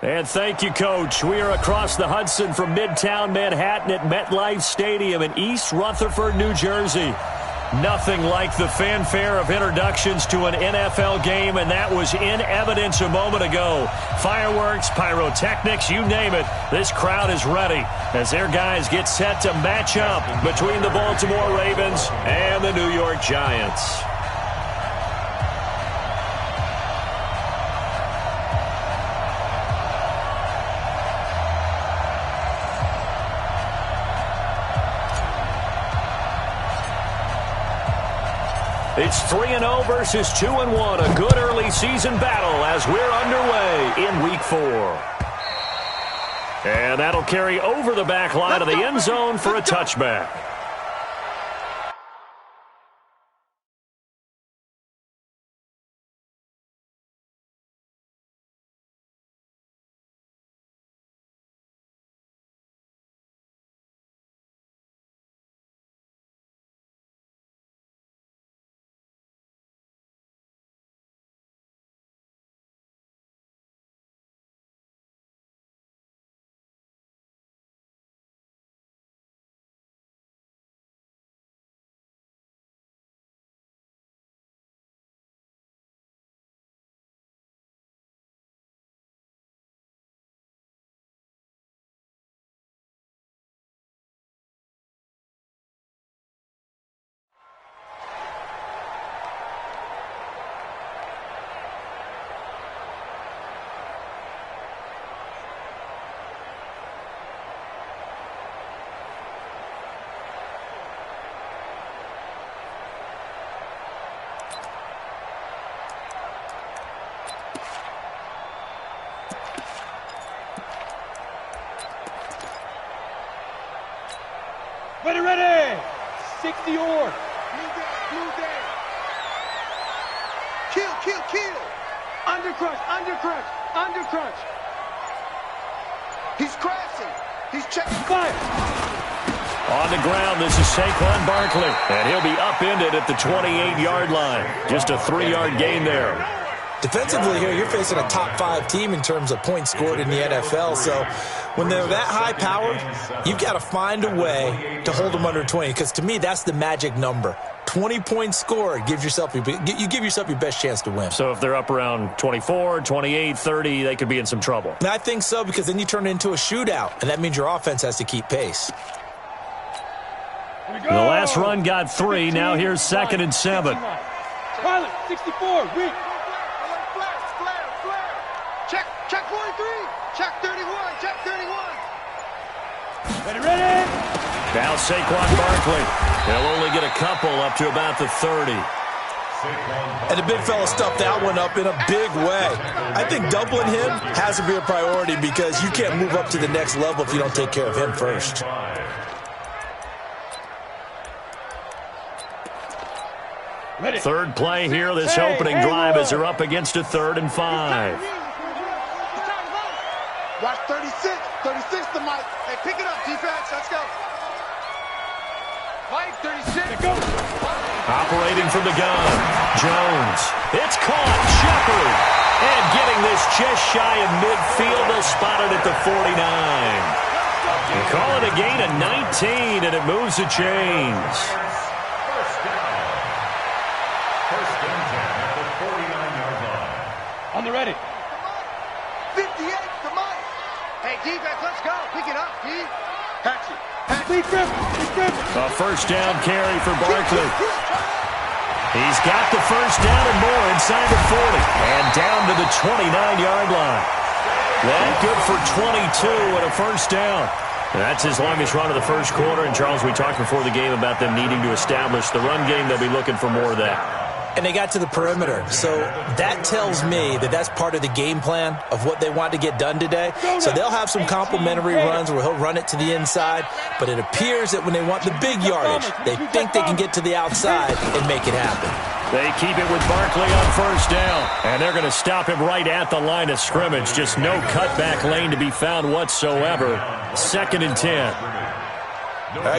And thank you, Coach. We are across the Hudson from Midtown Manhattan at MetLife Stadium in East Rutherford, New Jersey. Nothing like the fanfare of introductions to an NFL game, and that was in evidence a moment ago. Fireworks, pyrotechnics, you name it. This crowd is ready as their guys get set to match up between the Baltimore Ravens and the New York Giants. It's 3-0 versus 2-1. A good early season battle as we're underway in Week 4. And that'll carry over the back line of the end zone for a touchback. Ready! 60 or. Blue day. Kill. Undercrush. He's crashing. He's checking. Fire. On the ground, this is Saquon Barkley, and he'll be upended at the 28-yard line. Just a 3-yard gain there. Defensively here, you're facing a top-5 team in terms of points scored in the NFL. So when they're that high-powered, you've got to find a way to hold them under 20. Because to me, that's the magic number. 20 points scored, you give yourself your best chance to win. So if they're up around 24, 28, 30, they could be in some trouble. And I think so, because then you turn it into a shootout, and that means your offense has to keep pace. The last run got 3. Now here's 2nd and 7. Pilot, 64, weak. Check 43. Check 31. Ready. Now Saquon Barkley. He'll only get a couple up to about the 30. And the big fella stuffed that one up in a big way. I think doubling him has to be a priority because you can't move up to the next level if you don't take care of him first. Ready. Third play here, this opening drive as they're up against a 3rd and 5. Watch 36 to Mike. Hey, pick it up, defense. Let's go. Mike, 36. Go. Operating from the gun, Jones. It's caught, Shepard. And getting this just shy of midfield, they'll spot it at the 49. They call it a gain of 19, and it moves the chains. First and 10 at the 49-yard line. On the ready. 58 to Mike. Hey, defense, let's go. Pick it up, D. Patch it. Big grip. A first down carry for Barkley. He's got the first down and more inside the 40. And down to the 29-yard line. That good for 22 and a first down. That's his longest run of the first quarter. And, Charles, we talked before the game about them needing to establish the run game. They'll be looking for more of that. And they got to the perimeter. So that tells me that that's part of the game plan of what they want to get done today. So they'll have some complimentary runs where he'll run it to the inside. But it appears that when they want the big yardage, they think they can get to the outside and make it happen. They keep it with Barkley on first down. And they're going to stop him right at the line of scrimmage. Just no cutback lane to be found whatsoever. 2nd and 10.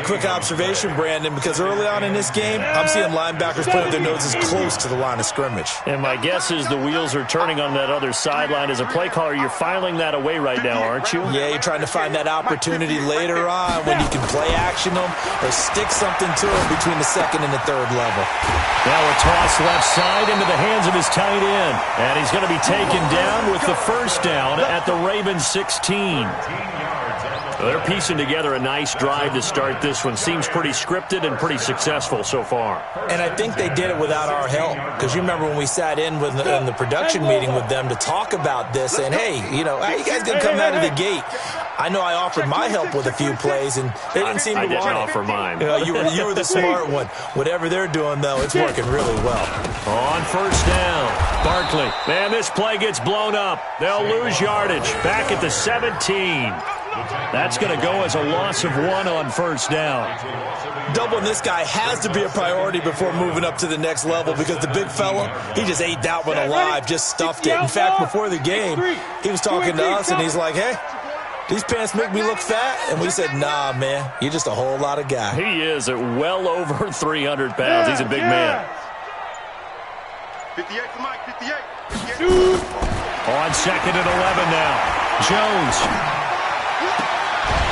Quick observation, Brandon, because early on in this game, I'm seeing linebackers putting their noses close to the line of scrimmage. And my guess is the wheels are turning on that other sideline. As a play caller, you're filing that away right now, aren't you? Yeah, you're trying to find that opportunity later on when you can play action them or stick something to them between the second and the third level. Now a toss left side into the hands of his tight end. And he's going to be taken down with the first down at the Ravens 16. They're piecing together a nice drive to start this one. Seems pretty scripted and pretty successful so far. And I think they did it without our help. Because you remember when we sat in the production meeting with them to talk about this, and hey, you know, how you guys going to come out of the gate? I know I offered my help with a few plays, and they didn't seem to want it. I didn't offer mine. You were the smart one. Whatever they're doing, though, it's working really well. On first down, Barkley. Man, this play gets blown up. They'll lose yardage back at the 17. That's going to go as a loss of 1 on first down. Doubling this guy has to be a priority before moving up to the next level because the big fella, he just ate that one alive, just stuffed it. In fact, before the game, he was talking to us, and he's like, hey, these pants make me look fat. And we said, nah, man, you're just a whole lot of guy. He is at well over 300 pounds. He's a big man. 58 for Mike, 58. On second and 11 now. Jones.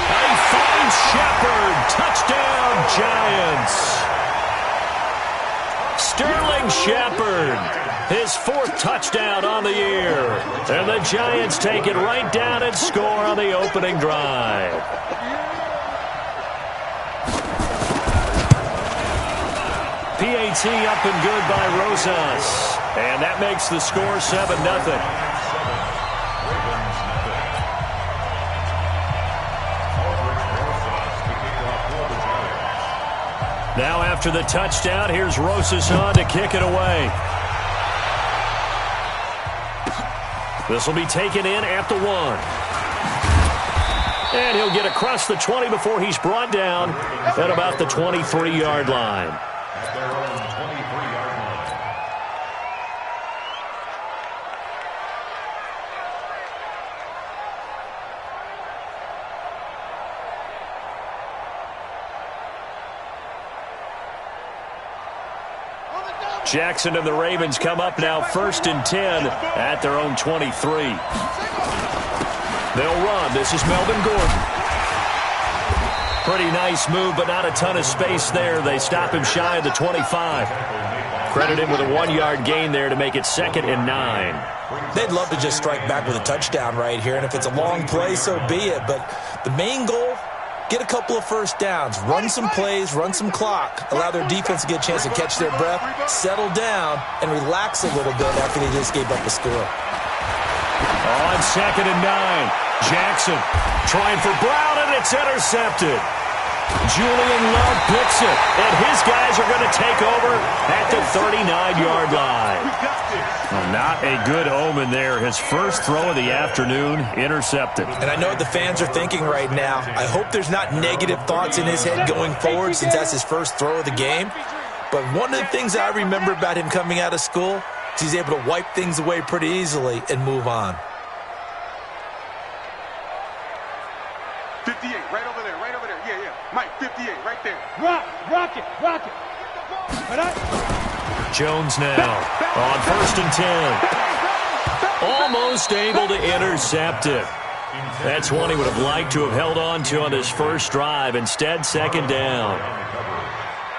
He finds Shepard. Touchdown, Giants. Sterling Shepard. His 4th touchdown on the year. And the Giants take it right down and score on the opening drive. PAT up and good by Rosas. And that makes the score 7-0. Now after the touchdown, here's Rosas on to kick it away. This will be taken in at the 1. And he'll get across the 20 before he's brought down at about the 23-yard line. At their own 23-yard line. Jackson and the Ravens come up now 1st and 10 at their own 23. They'll run. This is Melvin Gordon. Pretty nice move, but not a ton of space there. They stop him shy of the 25. Credit him with a 1-yard gain there to make it 2nd and 9. They'd love to just strike back with a touchdown right here, and if it's a long play, so be it. But the main goal, get a couple of first downs, run some plays, run some clock, allow their defense to get a chance to catch their breath, settle down, and relax a little bit after they just gave up a score. On 2nd and 9, Jackson trying for Brown, and it's intercepted. Julian Love picks it, and his guys are going to take over at the 39-yard line. Not a good omen there. His first throw of the afternoon intercepted. And I know what the fans are thinking right now. I hope there's not negative thoughts in his head going forward since that's his first throw of the game. But one of the things that I remember about him coming out of school is he's able to wipe things away pretty easily and move on. 58, right over there, right over there. Yeah, yeah. Mike, 58, right there. Rock it. Jones now on 1st and 10. Almost able to intercept it. That's one he would have liked to have held on to on his first drive. Instead, 2nd down.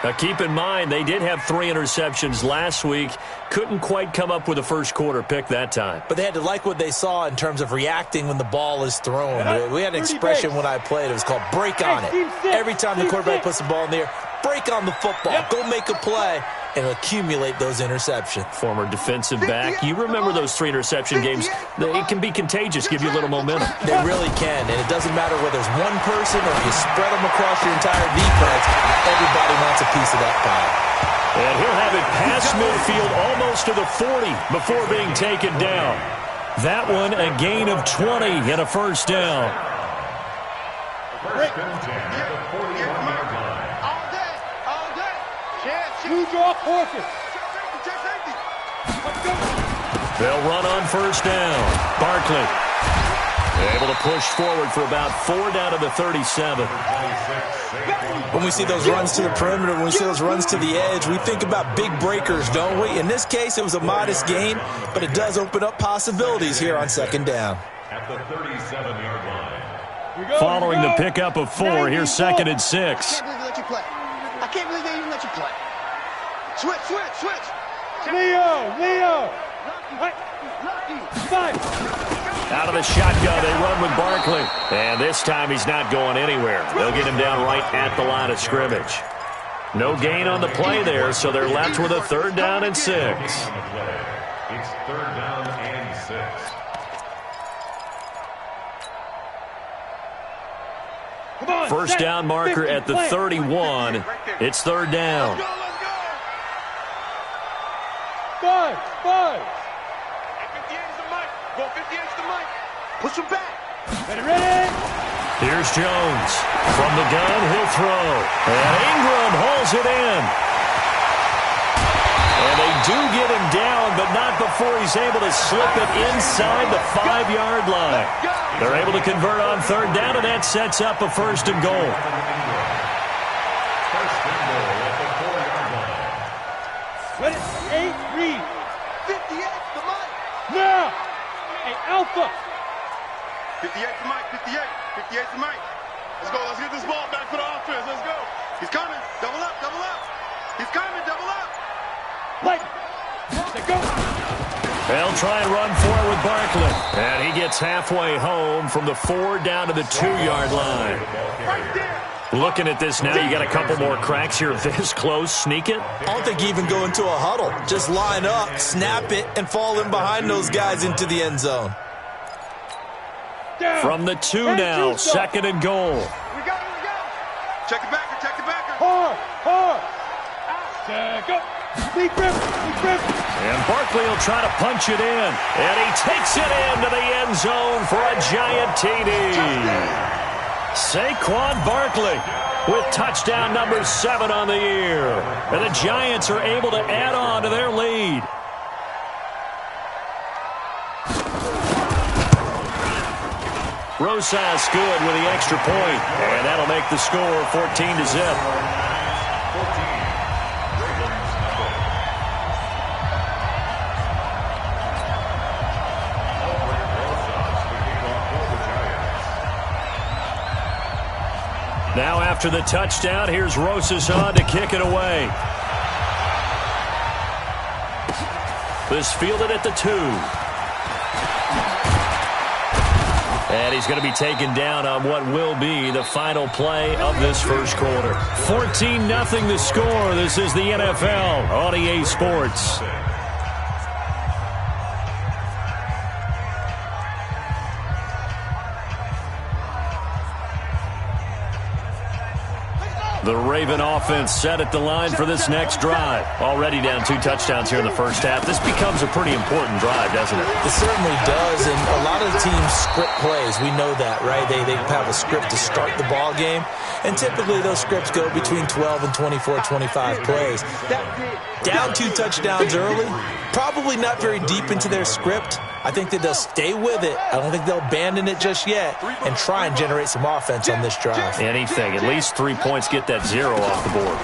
Now, keep in mind, they did have 3 interceptions last week. Couldn't quite come up with a first-quarter pick that time. But they had to like what they saw in terms of reacting when the ball is thrown. We had an expression when I played. It was called break on it. Every time the quarterback puts the ball in the air, break on the football. Go make a play and accumulate those interceptions. Former defensive back. You remember those 3 interception games. It can be contagious, give you a little momentum. They really can, and it doesn't matter whether it's one person or if you spread them across your entire defense. Everybody wants a piece of that pie. And he'll have it past midfield almost to the 40 before being taken down. That one a gain of 20 and a first down. First and 10 at the 41-yard line. All day. Chance. Use your horses. They'll run on first down. Barkley. Able to push forward for about 4 down to the 37. When we see those runs to the perimeter, when we see those runs to the edge, we think about big breakers, don't we? In this case, it was a modest gain, but it does open up possibilities here on second down. At the 37-yard line. Following the pickup of 4, here's 2nd and 6. I can't believe they let you play. I can't believe they even let you play. Switch. Leo. Five. Out of the shotgun, they run with Barkley. And this time he's not going anywhere. They'll get him down right at the line of scrimmage. No gain on the play there, so they're left with a 3rd down and 6. It's 3rd down and 6. First down marker at the 31. It's 3rd down. Let's go. Five. 58's the mic. Go 58's the mic. Push him back. Ready. Here's Jones. From the gun, he'll throw. And Ingram hauls it in. And they do get him down, but not before he's able to slip it inside the 5-yard line. They're able to convert on 3rd down, and that sets up a 1st and goal. First and goal at the 4-yard line. Ready. 8, read. 58's the mic. Now. Hey, Alpha. 58's the mic. 58's the mic. Let's go. Let's get this ball back for the offense. Let's go. He's coming. Double up. He's coming. Double up. Light. Let's go. They'll try and run for it with Barkley. And he gets halfway home from the 4 down to the 2-yard line. Right there. Looking at this now, you got a couple more cracks here this close. Sneak it. I don't think you even go into a huddle. Just line up, snap it, and fall in behind those guys into the end zone. Down. From the 2 now, 2nd and goal. We go. Check the backer. Hard. Go. Lead grip. And Barkley will try to punch it in. And he takes it into the end zone for a giant TD. Saquon Barkley with touchdown number 7 on the year. And the Giants are able to add on to their lead. Rosas good with the extra point. And that'll make the score 14-0. Now after the touchdown, here's Rosas on to kick it away. This fielded at the 2. And he's going to be taken down on what will be the final play of this first quarter. 14-0 the score. This is the NFL on EA Sports. The Raven offense set at the line for this next drive. Already down 2 touchdowns here in the first half. This becomes a pretty important drive, doesn't it? It certainly does, and a lot of the teams script plays. We know that, right? They have a script to start the ball game, and typically those scripts go between 12 and 24, 25 plays. Down 2 touchdowns early, probably not very deep into their script. I think that they'll stay with it. I don't think they'll abandon it just yet and try and generate some offense on this drive. Anything. At least 3 points get that 0 off the board.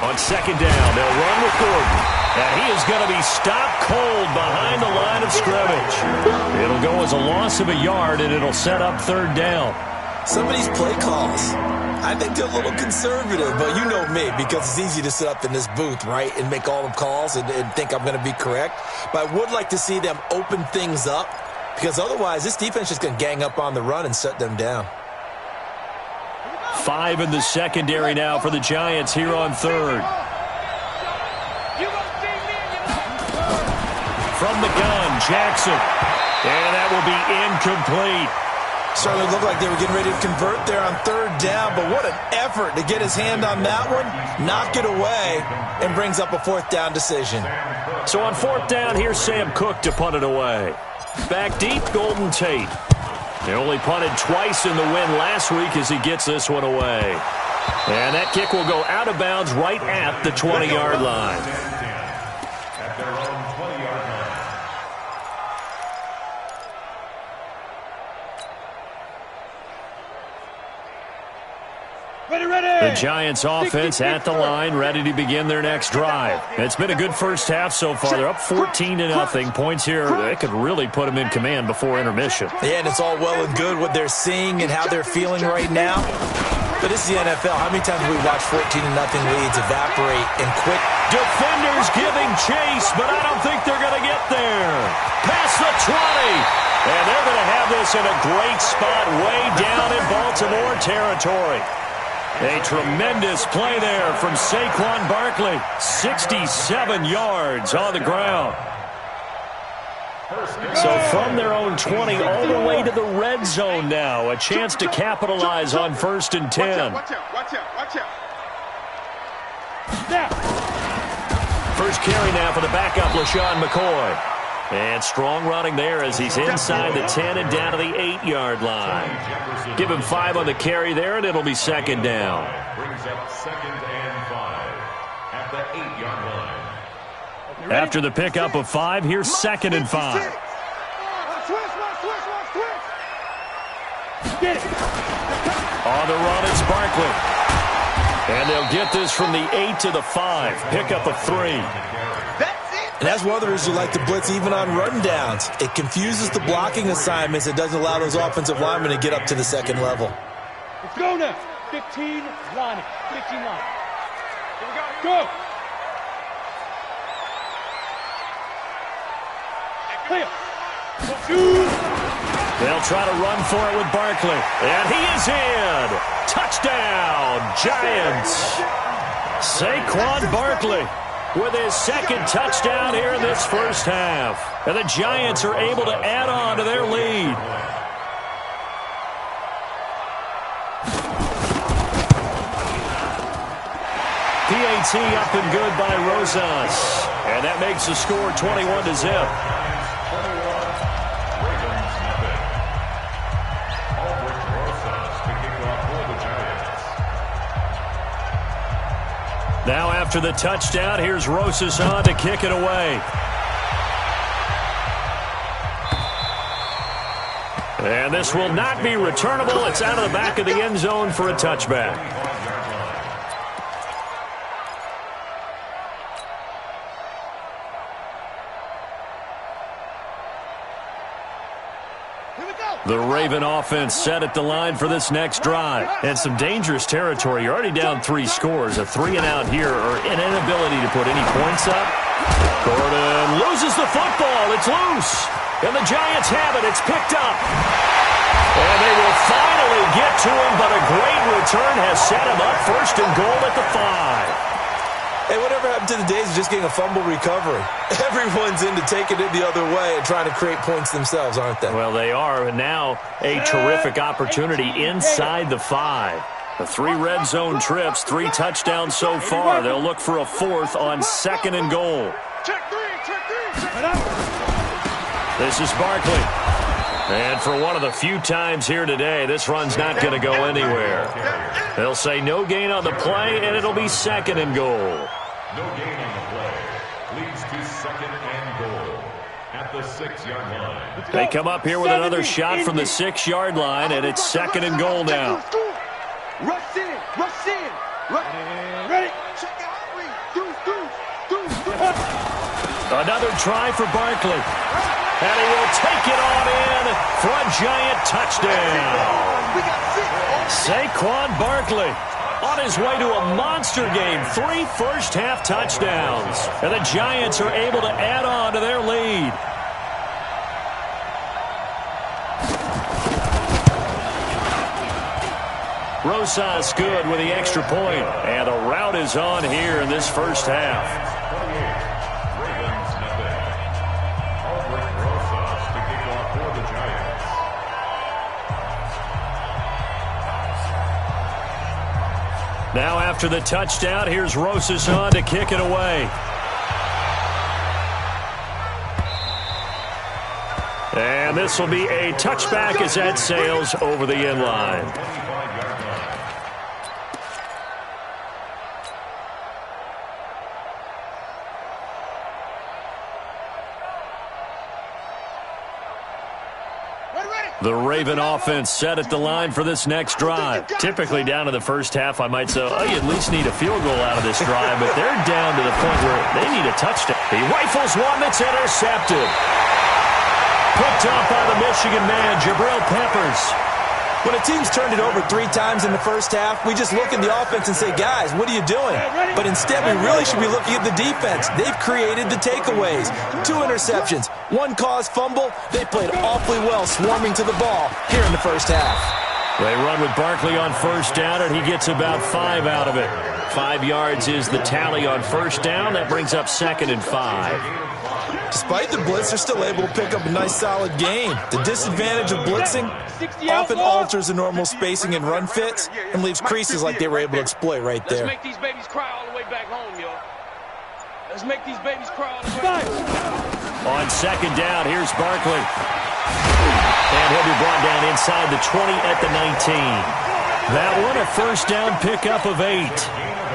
On second down, they'll run with Gordon. And he is going to be stopped cold behind the line of scrimmage. It'll go as a loss of a yard, and it'll set up 3rd down. Some of these play calls, I think they're a little conservative, but you know me, because it's easy to sit up in this booth, right, and make all the calls and think I'm going to be correct. But I would like to see them open things up, because otherwise this defense is going to gang up on the run and shut them down. 5 in the secondary now for the Giants here on 3rd. From the gun, Jackson. And that will be incomplete. Certainly looked like they were getting ready to convert there on 3rd down, but what an effort to get his hand on that one, knock it away, and brings up a 4th down decision. So on 4th down, here's Sam Cook to punt it away. Back deep, Golden Tate. They only punted twice in the win last week as he gets this one away. And that kick will go out of bounds right at the 20-yard line. At their own 20-yard line. The Giants offense at the line, ready to begin their next drive. It's been a good first half so far. They're up 14-0. Points here, they could really put them in command before intermission. Yeah, and it's all well and good what they're seeing and how they're feeling right now. But this is the NFL. How many times have we watched 14-0 leads evaporate and quit? Defenders giving chase, but I don't think they're going to get there. Past the 20. And they're going to have this in a great spot way down in Baltimore territory. A tremendous play there from Saquon Barkley. 67 yards on the ground. So from their own 20 all the way to the red zone now. A chance to capitalize on 1st and 10. Watch out. First carry now for the backup, LaShawn McCoy. And strong running there as he's inside the 10 and down to the 8-yard line. Give him 5 on the carry there, and it'll be 2nd down. Brings up 2nd and 5 at the 8-yard line. After the pickup of 5, here's 2nd and 5. On the run, it's Barkley. And they'll get this from the 8 to the 5. Pickup of 3. And that's one of the reasons you like to blitz even on run downs. It confuses the blocking assignments. It doesn't allow those offensive linemen to get up to the 2nd level. Let's go now. 15 line. 15 line. Here we go. Go. Clear. They'll try to run for it with Barkley. And he is in. Touchdown, Giants. Saquon Barkley with his 2nd touchdown here in this first half. And the Giants are able to add on to their lead. PAT up and good by Rosas. And that makes the score 21-0. Now after the touchdown, here's Rosas on to kick it away. And this will not be returnable. It's out of the back of the end zone for a touchback. The Raven offense set at the line for this next drive. And some dangerous territory. You're already down 3 scores. A 3-and-out here or an inability to put any points up. Gordon loses the football. It's loose. And the Giants have it. It's picked up. And they will finally get to him, but a great return has set him up 1st and goal at the 5. Hey, whatever happened to the days of just getting a fumble recovery? Everyone's into taking it the other way and trying to create points themselves, aren't they? Well, they are. And now a terrific opportunity inside the 5. The 3 red zone trips, 3 touchdowns so far. They'll look for a 4th on 2nd and goal. Check 3. This is Barkley. And for one of the few times here today, this run's not going to go anywhere. They'll say no gain on the play, and it'll be 2nd and goal. No gain on the play. Leads to 2nd and goal at the 6-yard line. They come up here with another shot from the 6-yard line, and it's 2nd and goal now. Rush in. Ready. Check out. Another try for Barkley. And he will take it on in for a Giant touchdown. Saquon Barkley on his way to a monster game. 3 first-half touchdowns. And the Giants are able to add on to their lead. Rosas good with the extra point. And the route is on here in this first half. Now after the touchdown, here's Rosas on to kick it away. And this will be a touchback as that sails over the end line. Ready. The Raven offense set at the line for this next drive. Typically down to the first half, I might say, oh, you at least need a field goal out of this drive, but they're down to the point where they need a touchdown. He rifles one that's intercepted. Picked up by the Michigan man, Jabril Peppers. When a team's turned it over 3 times in the first half, we just look at the offense and say, guys, what are you doing? But instead, we really should be looking at the defense. They've created the takeaways. 2 interceptions, 1 caused fumble. They played awfully well swarming to the ball here in the first half. They run with Barkley on first down, and he gets about 5 out of it. 5 yards is the tally on first down. That brings up 2nd and 5. Despite the blitz, they're still able to pick up a nice, solid gain. The disadvantage of blitzing often alters the normal spacing and run fits and leaves creases like they were able to exploit right there. Let's make these babies cry all the way back home, y'all. Let's make these babies cry all the way back home. On 2nd down, here's Barkley. And he'll be brought down inside the 20 at the 19. That one, a first down pickup of 8.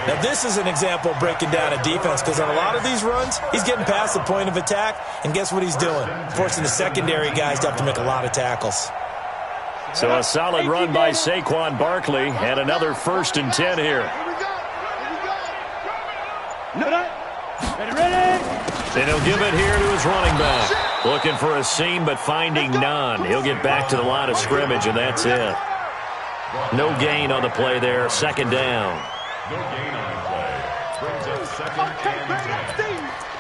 Now, this is an example of breaking down a defense because on a lot of these runs, he's getting past the point of attack, and guess what he's doing? Forcing the secondary guys to have to make a lot of tackles. So a solid run by Saquon Barkley, and another 1st and 10 here. Ready? And he'll give it here to his running back. Looking for a seam, but finding none. He'll get back to the line of scrimmage, and that's it. No gain on the play there, 2nd down. No gain on the play. Brings up 2nd and 10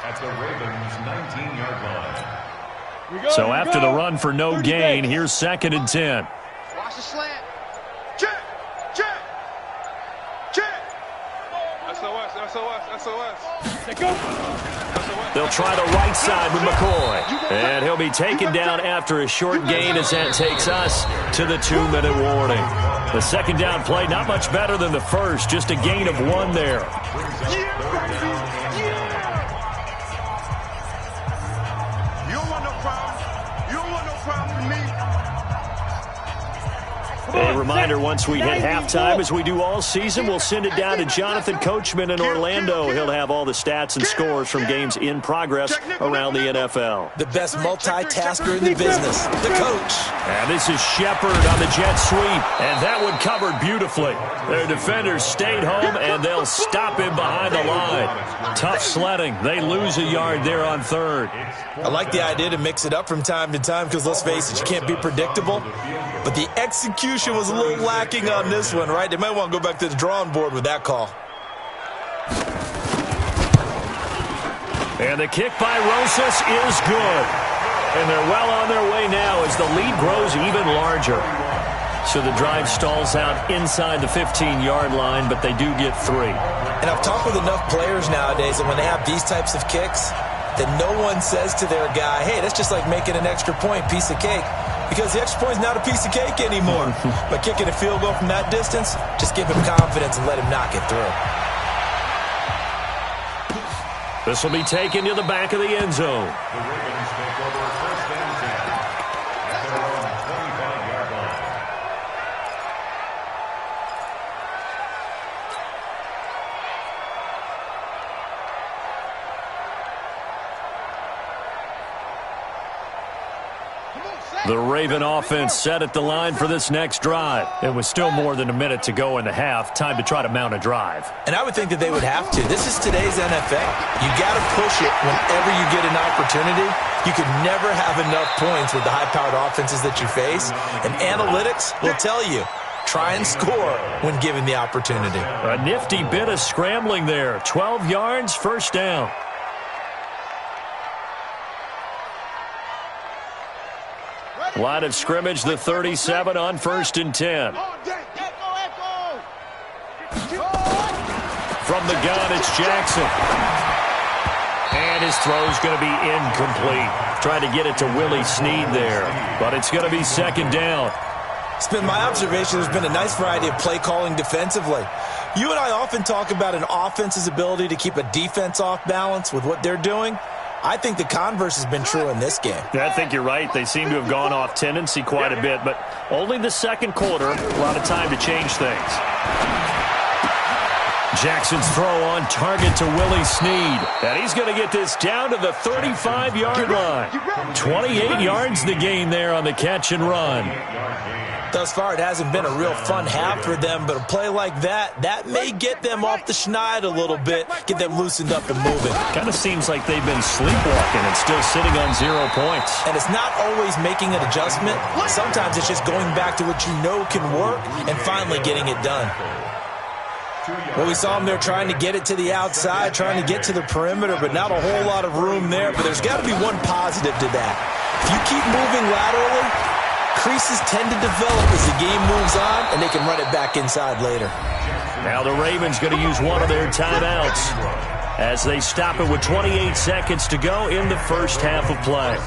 at the Ravens' 19-yard line. So after the run for no gain, here's 2nd and 10. Watch the slant. Check. SOS. Let go. They'll try the right side with McCoy. And he'll be taken down after a short gain as that takes us to the 2-minute warning. The 2nd down play, not much better than the first, just a gain of 1 there. You don't want no problem. You don't want no problem with me. A reminder, once we hit halftime, as we do all season, we'll send it down to Jonathan Coachman in Orlando. He'll have all the stats and scores from games in progress around the NFL. The best multitasker in the business, the coach. And this is Shepard on the jet sweep, and that one covered beautifully. Their defenders stayed home, and they'll stop him behind the line. Tough sledding. They lose a yard there on 3rd. I like the idea to mix it up from time to time because, let's face it, you can't be predictable. But the execution was a little lacking on this one, right? They might want to go back to the drawing board with that call. And the kick by Rosas is good. And they're well on their way now as the lead grows even larger. So the drive stalls out inside the 15-yard line, but they do get 3. And I've talked with enough players nowadays that when they have these types of kicks, that no one says to their guy, hey, that's just like making an extra point, piece of cake. Because the extra point is not a piece of cake anymore. By kicking a field goal from that distance, just give him confidence and let him knock it through. This will be taken to the back of the end zone. The Ravens take over 1st and 10 at their own 25-yard line. The Raven offense set at the line for this next drive. It was still more than a minute to go in the half. Time to try to mount a drive. And I would think that they would have to. This is today's NFL. You got to push it whenever you get an opportunity. You can never have enough points with the high-powered offenses that you face. And analytics will tell you, try and score when given the opportunity. A nifty bit of scrambling there. 12 yards, 1st down. Line of scrimmage, the 37 on 1st and 10. From the gun, it's Jackson. And his throw's going to be incomplete. Trying to get it to Willie Snead there. But it's going to be 2nd down. It's been my observation there's been a nice variety of play calling defensively. You and I often talk about an offense's ability to keep a defense off balance with what they're doing. I think the converse has been true in this game. Yeah, I think you're right. They seem to have gone off tendency quite a bit, but only the 2nd quarter, a lot of time to change things. Jackson's throw on target to Willie Snead. And he's going to get this down to the 35-yard line. 28 yards the gain there on the catch and run. Thus far, it hasn't been a real fun half for them, but a play like that may get them off the schneid a little bit, get them loosened up and moving. Kind of seems like they've been sleepwalking and still sitting on 0 points. And it's not always making an adjustment. Sometimes it's just going back to what you know can work and finally getting it done. Well, we saw them there trying to get it to the outside, trying to get to the perimeter, but not a whole lot of room there. But there's got to be one positive to that. If you keep moving laterally, creases tend to develop as the game moves on, and they can run it back inside later. Now the Ravens going to use one of their timeouts as they stop it with 28 seconds to go in the first half of play.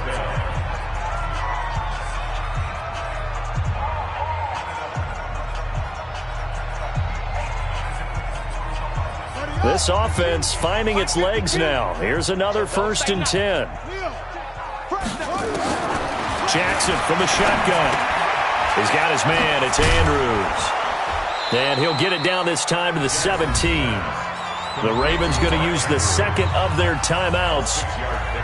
This offense finding its legs now. Here's another 1st and 10. Jackson from the shotgun. He's got his man. It's Andrews. And he'll get it down this time to the 17. The Ravens going to use the second of their timeouts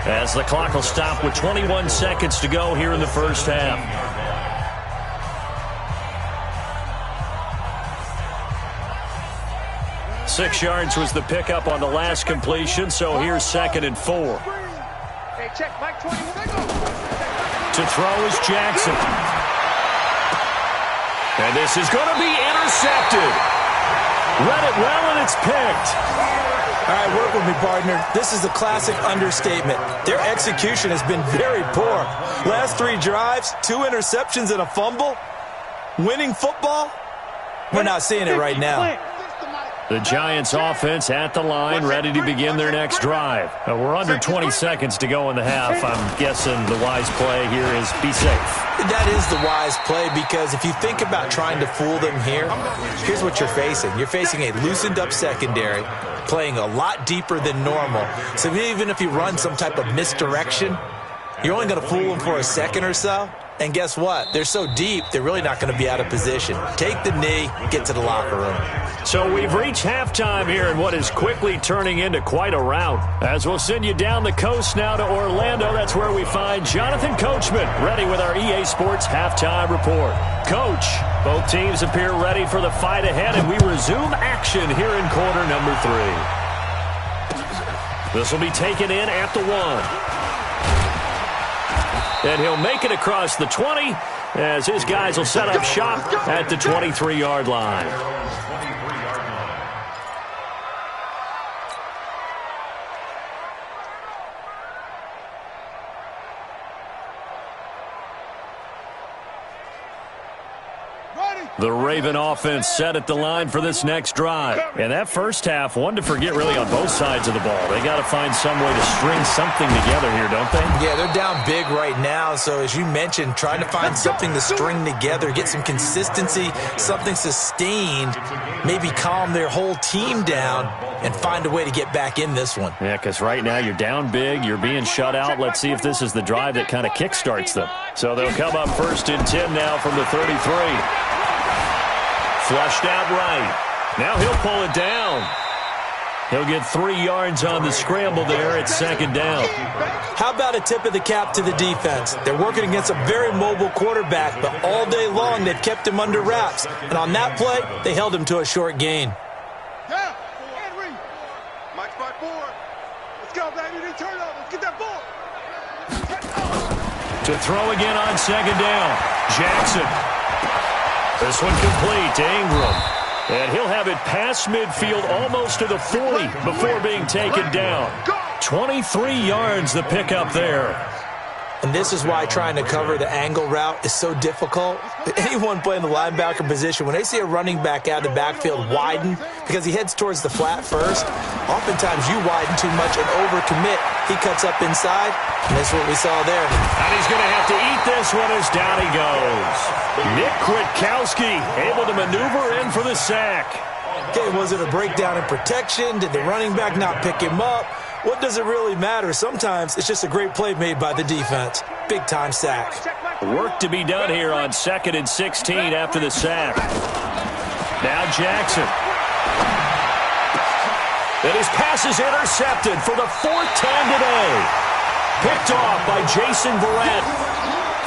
as the clock will stop with 21 seconds to go here in the first half. Six yards was the pickup on the last completion, so here's 2nd and 4. Hey, check, Mike 21. To throw is Jackson. And this is going to be intercepted. Read it well, and it's picked. All right, work with me, partner. This is a classic understatement. Their execution has been very poor. Last 3 drives, 2 interceptions and a fumble. Winning football? We're not seeing it right now. The Giants offense at the line, ready to begin their next drive. We're under 20 seconds to go in the half. I'm guessing the wise play here is be safe. That is the wise play, because if you think about trying to fool them here, here's what you're facing. You're facing a loosened up secondary, playing a lot deeper than normal. So even if you run some type of misdirection, you're only going to fool them for a second or so. And guess what? They're so deep, they're really not going to be out of position. Take the knee, get to the locker room. So we've reached halftime here in what is quickly turning into quite a rout. As we'll send you down the coast now to Orlando, that's where we find Jonathan Coachman, ready with our EA Sports Halftime Report. Coach, both teams appear ready for the fight ahead, and we resume action here in quarter number 3. This will be taken in at the 1. And he'll make it across the 20 as his guys will set up shop at the 23-yard line. The Raven offense set at the line for this next drive. And that first half, one to forget really on both sides of the ball. They got to find some way to string something together here, don't they? Yeah, they're down big right now. So as you mentioned, trying to find something to string together, get some consistency, something sustained, maybe calm their whole team down and find a way to get back in this one. Yeah, because right now you're down big, you're being shut out. Let's see if this is the drive that kind of kickstarts them. So they'll come up 1st and 10 now from the 33. Flushed out right. Now he'll pull it down. He'll get 3 yards on the scramble there at 2nd down. How about a tip of the cap to the defense? They're working against a very mobile quarterback, but all day long they've kept him under wraps. And on that play, they held him to a short gain. Yeah, Henry. Mike spot 4. Let's go, baby. They turn up. Let's get that ball. To throw again on 2nd down. Jackson. This one complete to Ingram. And he'll have it past midfield almost to the 40 before being taken down. 23 yards the pickup there. And this is why trying to cover the angle route is so difficult. Anyone playing the linebacker position, when they see a running back out of the backfield widen because he heads towards the flat first, oftentimes you widen too much and overcommit. He cuts up inside, and that's what we saw there. And he's going to have to eat this one as down he goes. Nick Kwiatkowski able to maneuver in for the sack. Okay, was it a breakdown in protection? Did the running back not pick him up? What does it really matter? Sometimes it's just a great play made by the defense. Big-time sack. Work to be done here on 2nd and 16 after the sack. Now Jackson. And his pass is intercepted for the fourth time today. Picked off by Jason Verrett.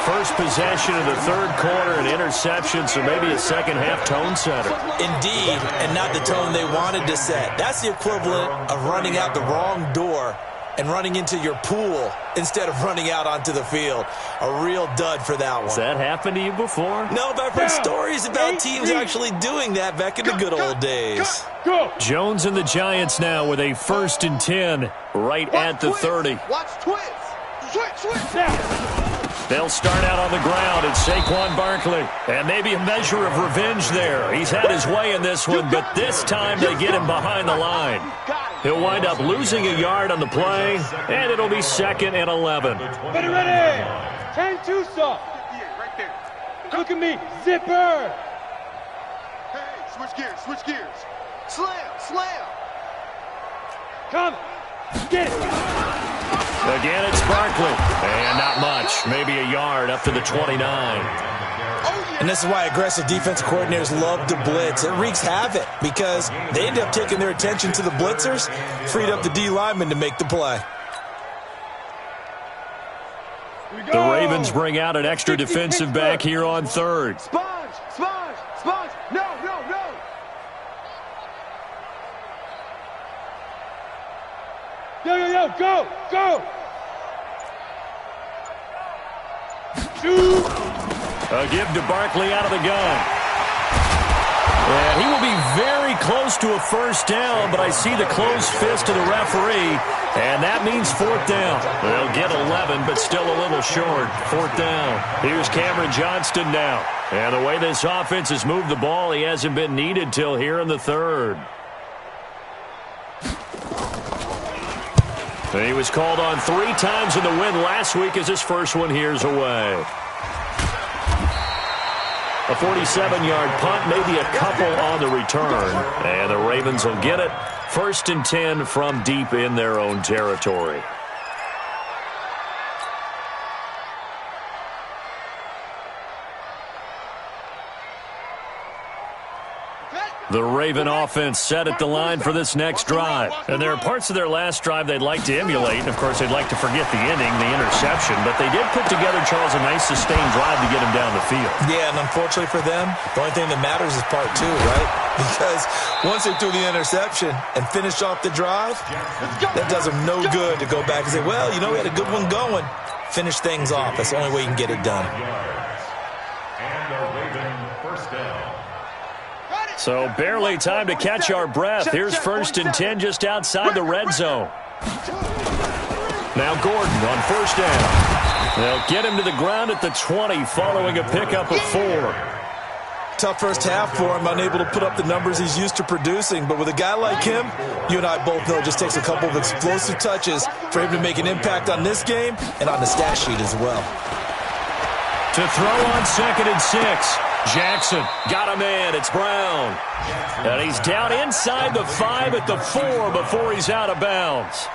First possession of the third quarter, an interception, so maybe a second-half tone setter. Indeed, and not the tone they wanted to set. That's the equivalent of running out the wrong door and running into your pool instead of running out onto the field. A real dud for that one. Has that happened to you before? No, but I've heard stories about teams actually doing that back in the good old days. Go. Jones and the Giants now with a 1st and 10 right at the 30. Watch twist. Switch. Now. They'll start out on the ground. It's Saquon Barkley. And maybe a measure of revenge there. He's had his way in this one, but this time they get him behind the line. He'll wind up losing a yard on the play, and it'll be 2nd and 11. Better ready. 10-2 stop. Right there. Look at me. Zipper. Hey, switch gears. Slam. Come. Get it. Again, it's Barkley. And not much. Maybe a yard up to the 29. And this is why aggressive defensive coordinators love to blitz. It wreaks havoc because they end up taking their attention to the blitzers, freed up the D lineman to make the play. The Ravens bring out an extra defensive back here on 3rd. Sponge. No. Yo, go. Shoot. A give to Barkley out of the gun. And he will be very close to a first down, but I see the closed fist of the referee, and that means 4th down. They'll get 11, but still a little short. 4th down. Here's Cameron Johnston now. And the way this offense has moved the ball, he hasn't been needed till here in the 3rd. He was called on 3 times in the win last week as his first one here's away. A 47-yard punt, maybe a couple on the return. And the Ravens will get it. 1st and 10 from deep in their own territory. The Raven offense set at the line for this next drive. And there are parts of their last drive they'd like to emulate. And, of course, they'd like to forget the inning, the interception. But they did put together, Charles, a nice sustained drive to get him down the field. Yeah, and unfortunately for them, the only thing that matters is part 2, right? Because once they threw the interception and finished off the drive, that does them no good to go back and say, well, you know, we had a good one going. Finish things off. That's the only way you can get it done. And the Raven first down. So barely time to catch our breath. Here's 1st and 10 just outside the red zone. Now Gordon on 1st down. They'll get him to the ground at the 20 following a pickup of 4. Tough first half for him, unable to put up the numbers he's used to producing. But with a guy like him, you and I both know it just takes a couple of explosive touches for him to make an impact on this game and on the stat sheet as well. To throw on 2nd and 6. Jackson got him in. It's Brown. And he's down inside the 5 at the 4 before he's out of bounds.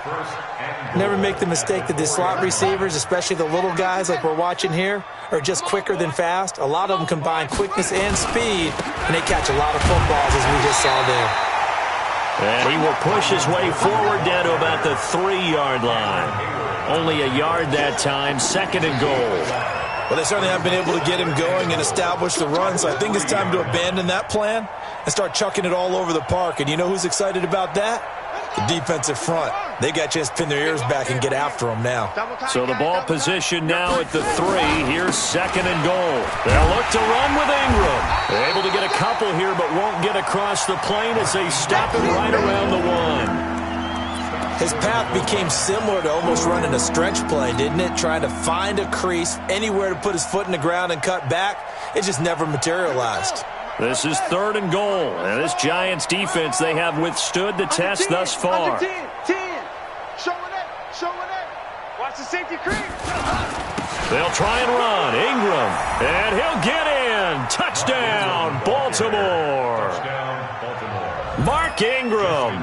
Never make the mistake that the slot receivers, especially the little guys like we're watching here, are just quicker than fast. A lot of them combine quickness and speed, and they catch a lot of footballs, as we just saw there. And he will push his way forward down to about the 3-yard line. Only a yard that time, 2nd and goal. Well, they certainly have been able to get him going and establish the run, so I think it's time to abandon that plan and start chucking it all over the park. And you know who's excited about that? The defensive front. They got a chance to pin their ears back and get after him now. So the ball position now at the 3. Here's 2nd and goal. They'll look to run with Ingram. They're able to get a couple here, but won't get across the plane as they stop him right around the 1. His path became similar to almost running a stretch play, didn't it? Trying to find a crease, anywhere to put his foot in the ground and cut back. It just never materialized. This is 3rd and goal. And this Giants defense, they have withstood the test thus far. 10. Showing it. Watch the safety creep. They'll try and run. Ingram. And he'll get in. Touchdown, Baltimore. Mark Ingram.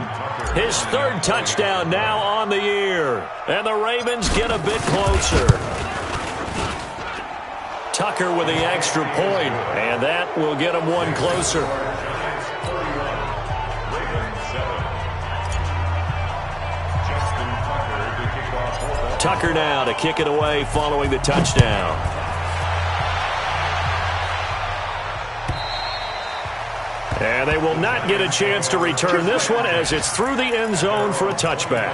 His 3rd touchdown now on the year. And the Ravens get a bit closer. Tucker with the extra point, and that will get him one closer. Tucker now to kick it away following the touchdown. And they will not get a chance to return this one as it's through the end zone for a touchback.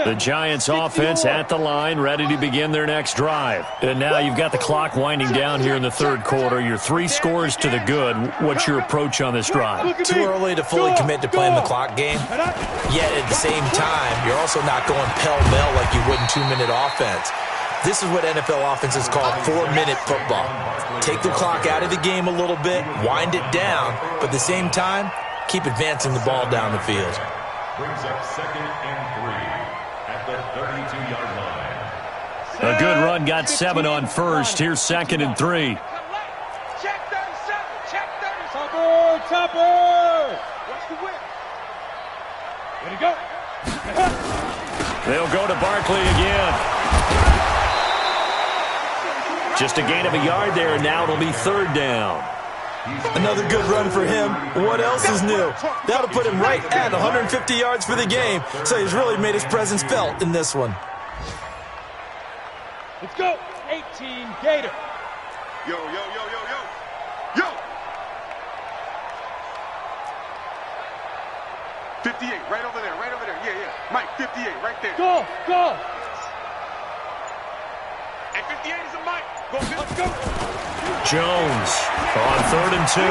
The Giants offense at the line, ready to begin their next drive. And now you've got the clock winding down here in the third quarter. You're 3 scores to the good. What's your approach on this drive? Too early to fully commit to playing the clock game. Yet at the same time, you're also not going pell-mell like you would in 2-minute offense. This is what NFL offenses call 4-minute football. Take the clock out of the game a little bit, wind it down, but at the same time, keep advancing the ball down the field. Brings up 2nd and 3 at the 32-yard line. A good run, got 7 on first. Here's 2nd and 3. Check 37. Check 37. Topper. Watch the whip. Way to go. They'll go to Barkley again. Just a gain of a yard there, and now it'll be 3rd down. Another good run for him. What else is new? That'll put him right at 150 yards for the game, so he's really made his presence felt in this one. Let's go. 18 Gator. Yo, yo, yo, yo, yo. Yo. 58, right over there, right over there. Yeah, yeah. Mike, 58, right there. Go, go. And 58 is a Mike. Go, let's go. Jones on 3rd and 2.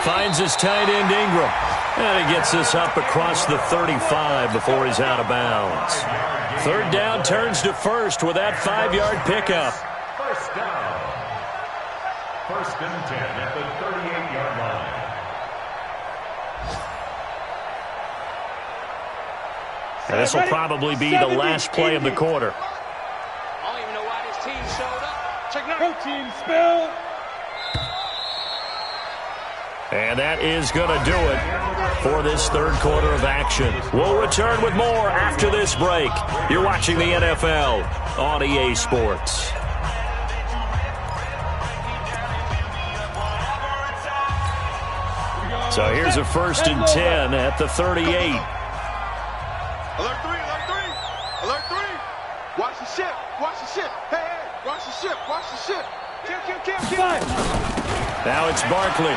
Finds his tight end Ingram. And he gets this up across the 35 before he's out of bounds. 3rd down turns to 1st with that 5-yard pickup. 1st down. 1st and 10 at the 38-yard line. And this will probably be the last play of the quarter. I don't even know why this team showed up. Check now. Protein spill. And that is going to do it for this 3rd quarter of action. We'll return with more after this break. You're watching the NFL on EA Sports. So here's a 1st and 10 at the 38. Alert 3, alert 3. Alert 3. Watch the ship. Watch the ship. Hey, hey. Watch the ship. Watch the ship. Kill, kill, kill, kill. Now it's Barkley.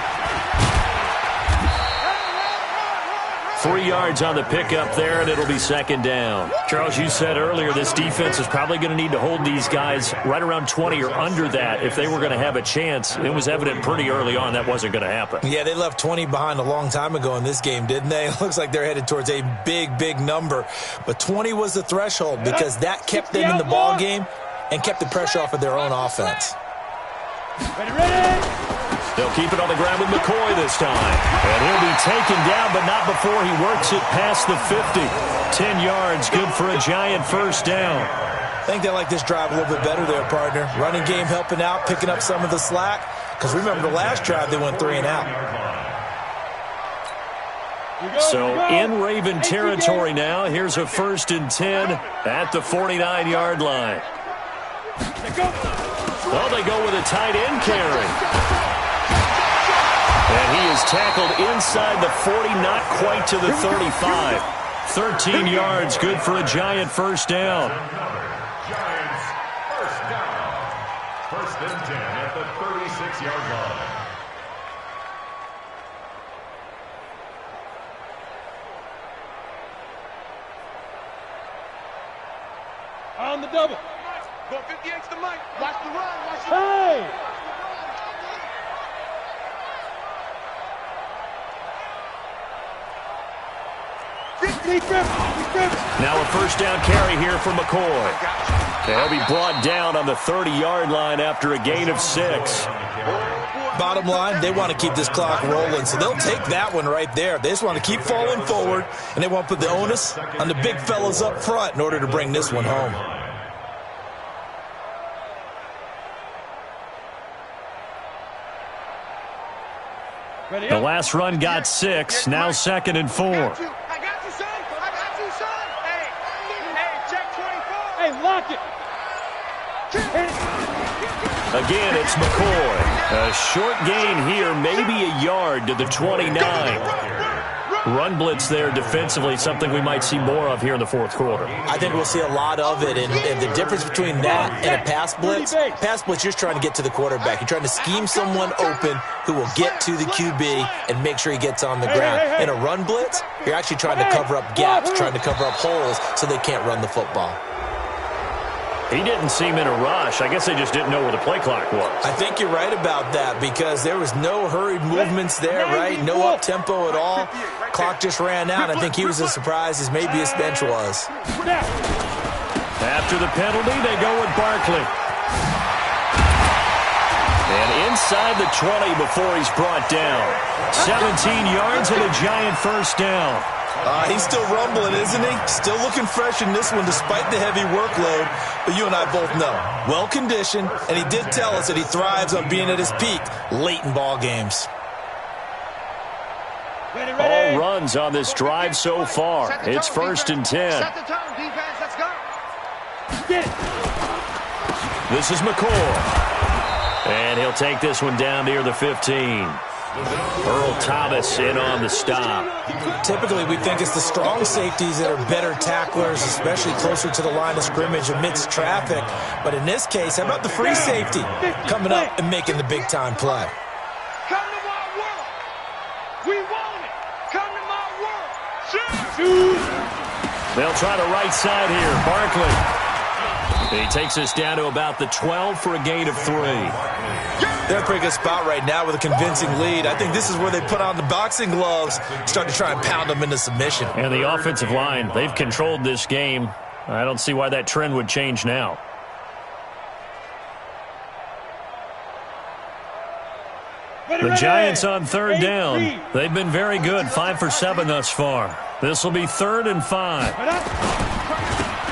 3 yards on the pickup there, and it'll be 2nd down. Charles, you said earlier this defense is probably going to need to hold these guys right around 20 or under that if they were going to have a chance. It was evident pretty early on that wasn't going to happen. Yeah, they left 20 behind a long time ago in this game, didn't they? It looks like they're headed towards a big, big number. But 20 was the threshold because that kept them in the ball game and kept the pressure off of their own offense. Ready, ready. They'll keep it on the ground with McCoy this time. And he'll be taken down, but not before he works it past the 50. 10 yards, good for a Giant 1st down. I think they like this drive a little bit better there, partner. Running game helping out, picking up some of the slack. Because remember the last drive, they went 3 and out. So in Raven territory now, here's a 1st and 10 at the 49-yard line. Well, they go with a tight end carry. And he is tackled inside the 40, not quite to the 35. 13 yards, good for a Giant 1st down. Giants 1st down. 1st and 10 at the 36-yard line. On the double. Go 58's the Mike. Watch the run. Watch the Hey! Now a 1st down carry here for McCoy. They'll be brought down on the 30-yard line after a gain of 6. Bottom line, they want to keep this clock rolling, so they'll take that one right there. They just want to keep falling forward, and they want to put the onus on the big fellas up front in order to bring this one home. The last run got 6, now 2nd and 4. I got you, son. I got you, son. Hey, check 24. Hey, lock it. Again, it's McCoy. A short gain here, maybe a yard to the 29. Run blitz there defensively, something we might see more of here in the fourth quarter. I think we'll see a lot of it, and the difference between that and a pass blitz, you're just trying to get to the quarterback. You're trying to scheme someone open who will get to the QB and make sure he gets on the ground. In a run blitz, you're actually trying to cover up gaps, trying to cover up holes so they can't run the football. He didn't seem in a rush. I guess they just didn't know where the play clock was. I think you're right about that because there was no hurried movements there, right? No up-tempo at all. Clock just ran out. I think he was as surprised as maybe his bench was. After the penalty, they go with Barkley. And inside the 20 before he's brought down. 17 yards and a giant first down. He's still rumbling, isn't he? Still looking fresh in this one despite the heavy workload. But you and I both know, well-conditioned, and he did tell us that he thrives on being at his peak late in ball games. All runs on this drive so far. It's 1st and 10. Set the tone, defense. Let's go. This is McCoy. And he'll take this one down near the 15. Earl Thomas in on the stop. Typically, we think it's the strong safeties that are better tacklers, especially closer to the line of scrimmage amidst traffic. But in this case, how about the free safety coming up and making the big-time play? Come to my world. We want it. Come to my world. They'll try the right side here. Barkley. He takes us down to about the 12 for a gain of 3. They're in a pretty good spot right now with a convincing lead. I think this is where they put on the boxing gloves, start to try and pound them into submission. And the offensive line, they've controlled this game. I don't see why that trend would change now. The Giants on 3rd down. They've been very good, 5 for 7 thus far. This will be 3rd and 5.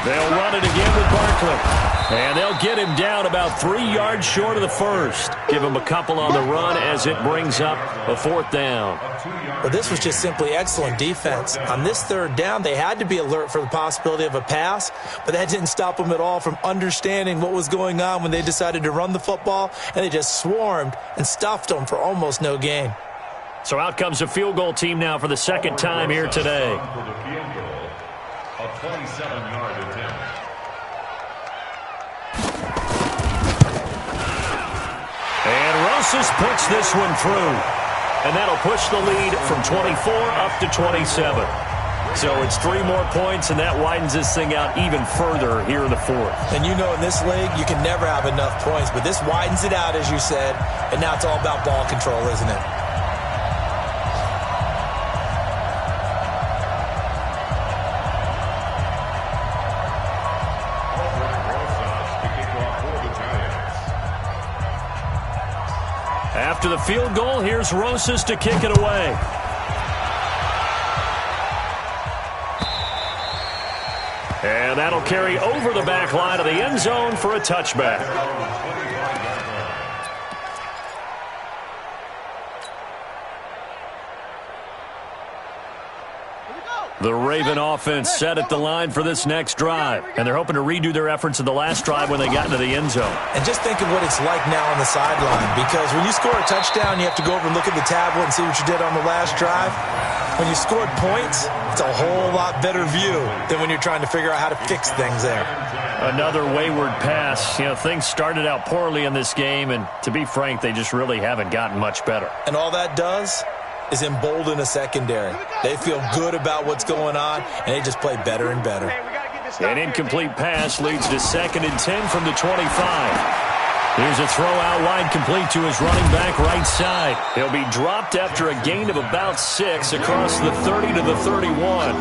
They'll run it again with Barkley. And they'll get him down about 3 yards short of the first. Give him a couple on the run as it brings up a 4th down. Well, this was just simply excellent defense. On this 3rd down, they had to be alert for the possibility of a pass, but that didn't stop them at all from understanding what was going on when they decided to run the football, and they just swarmed and stuffed them for almost no gain. So out comes a field goal team now for the 2nd time here today. A 27-yard attempt. And Rosas puts this one through. And that'll push the lead from 24 up to 27. So it's 3 more points, and that widens this thing out even further here in the 4th. And you know in this league, you can never have enough points, but this widens it out, as you said, and now it's all about ball control, isn't it? After the field goal, here's Rosas to kick it away. And that'll carry over the back line of the end zone for a touchback. The Raven offense set at the line for this next drive. And they're hoping to redo their efforts in the last drive when they got into the end zone. And just think of what it's like now on the sideline. Because when you score a touchdown, you have to go over and look at the tablet and see what you did on the last drive. When you scored points, it's a whole lot better view than when you're trying to figure out how to fix things there. Another wayward pass. You know, things started out poorly in this game, and to be frank, they just really haven't gotten much better. And all that does is embolden a secondary. They feel good about what's going on, and they just play better and better. An incomplete pass leads to 2nd and 10 from the 25. Here's a throw out wide complete to his running back right side. He'll be dropped after a gain of about 6 across the 30 to the 31.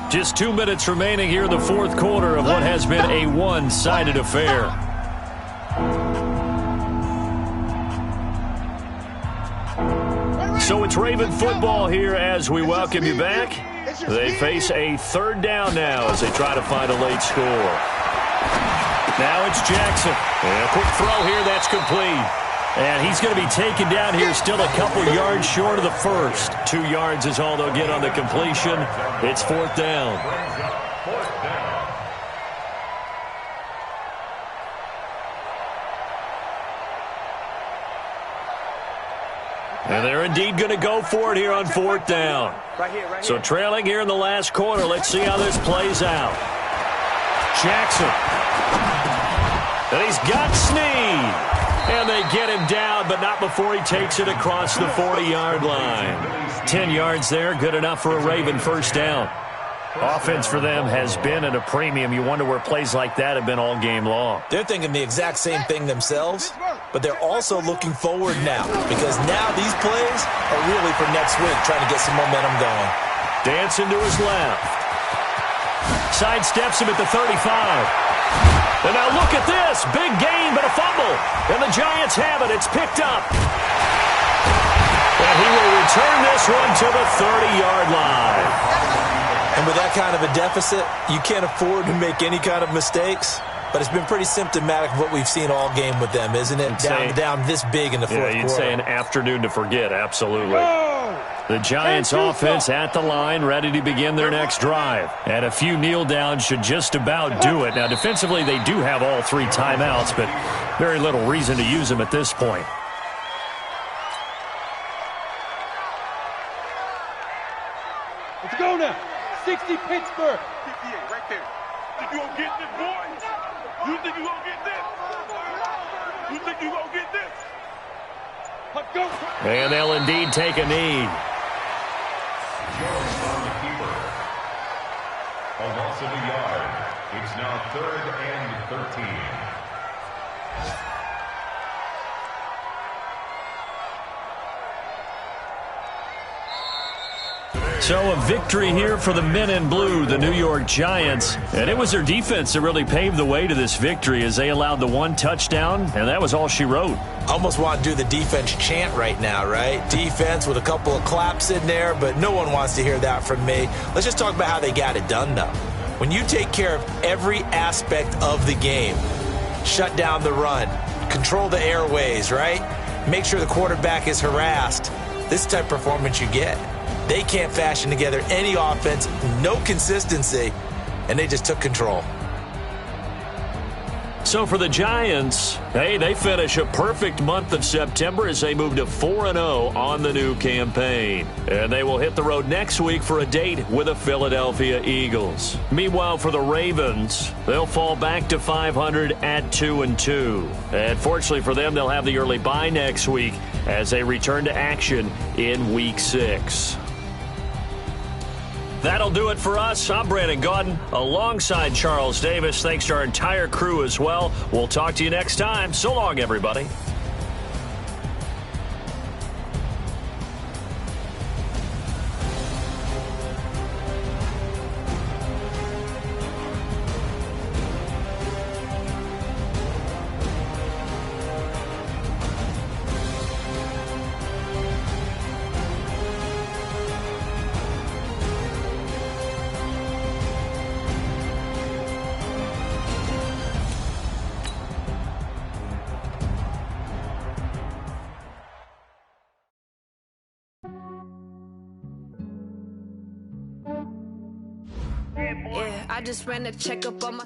Just 2 minutes remaining here in the 4th quarter of what has been a one-sided affair. So it's Raven football here as we welcome you back. They face a 3rd down now as they try to find a late score. Now it's Jackson. And a quick throw here that's complete. And he's going to be taken down here, still a couple yards short of the first. 2 yards is all they'll get on the completion. It's 4th down. And they're indeed going to go for it here on 4th down. So trailing here in the last quarter. Let's see how this plays out. Jackson. And he's got Snead. And they get him down, but not before he takes it across the 40-yard line. 10 yards there, good enough for a Raven first down. Offense for them has been at a premium. You wonder where plays like that have been all game long. They're thinking the exact same thing themselves, but they're also looking forward now, because now these plays are really for next week, trying to get some momentum going. Dancing to his left. Sidesteps him at the 35. And now look at this. Big gain, but a fumble. And the Giants have it. It's picked up. And he will return this one to the 30-yard line. And with that kind of a deficit, you can't afford to make any kind of mistakes. But it's been pretty symptomatic of what we've seen all game with them, isn't it? Down this big in the fourth quarter. Yeah, you'd say an afternoon to forget, absolutely. The Giants offense at the line, ready to begin their next drive. And a few kneel downs should just about do it. Now, defensively, they do have all 3 timeouts, but very little reason to use them at this point. Let's go now. 60 Pittsburgh. 58 right there. Think you gonna get this, boy? You think you gonna get this? You think you gonna get this? Let's go. And they'll indeed take a knee. On the keeper. A loss of a yard. It's now 3rd and 13. So a victory here for the men in blue, the New York Giants. And it was their defense that really paved the way to this victory as they allowed the 1 touchdown, and that was all she wrote. Almost want to do the defense chant right now, right? Defense with a couple of claps in there, but no one wants to hear that from me. Let's just talk about how they got it done, though. When you take care of every aspect of the game, shut down the run, control the airways, right? Make sure the quarterback is harassed. This type of performance you get. They can't fashion together any offense, no consistency, and they just took control. So for the Giants, hey, they finish a perfect month of September as they move to 4-0 on the new campaign. And they will hit the road next week for a date with the Philadelphia Eagles. Meanwhile, for the Ravens, they'll fall back to 500 at 2-2. And fortunately for them, they'll have the early bye next week as they return to action in Week 6. That'll do it for us. I'm Brandon Gaudin alongside Charles Davis. Thanks to our entire crew as well. We'll talk to you next time. So long, everybody. Yeah, I just ran a checkup on my